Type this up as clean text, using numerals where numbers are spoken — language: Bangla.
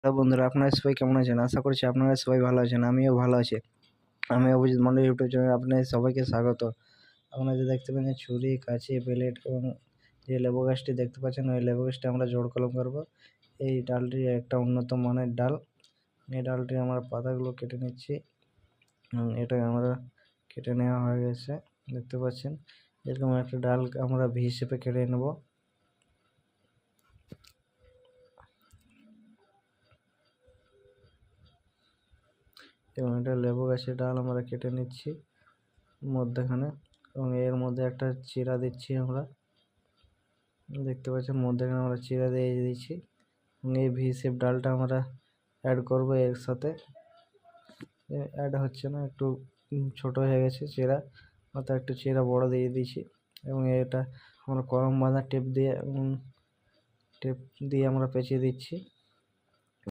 হ্যালো বন্ধুরা, আপনারা সবাই কেমন আছেন? আশা করছি আপনারা সবাই ভালো আছেন। আমিও ভালো আছি। আমি অভিজিৎ মন্ডল ইউটিউব চ্যানেলে আপনাদের সবাইকে স্বাগত। আপনারা যে দেখতে পাচ্ছেন ছুরি, কাঁচি, ব্লেড এবং যে লেবু গাছটি দেখতে পাচ্ছেন, ওই লেবু গাছটি আমরা জোড় কলম করব। এই ডালটি একটা উন্নত মানের ডাল। এই ডালটি আমরা পাতাগুলো কেটে নিচ্ছি। এটা আমরা কেটে নেওয়া হয়ে গেছে, দেখতে পাচ্ছেন। এরকম একটা ডাল আমরা ভি শেপে কেটে নেব। এবং এটা লেবু গাছের ডাল আমরা কেটে নিচ্ছি মধ্যখানে, এবং এর মধ্যে একটা চিরা দিচ্ছি আমরা, দেখতে পাচ্ছেন। মধ্যখানে আমরা চিরা দিয়ে দিচ্ছি এবং এই ভি শেপ ডালটা আমরা অ্যাড করব এর সাথে। অ্যাড হচ্ছে না, একটু ছোট হয়ে গেছে চিরা, অর্থাৎ একটু চিরা বড় দিয়ে দিয়েছি। এবং এটা আমরা কলম বাঁধা টেপ দিয়ে আমরা পেঁচিয়ে দিচ্ছি।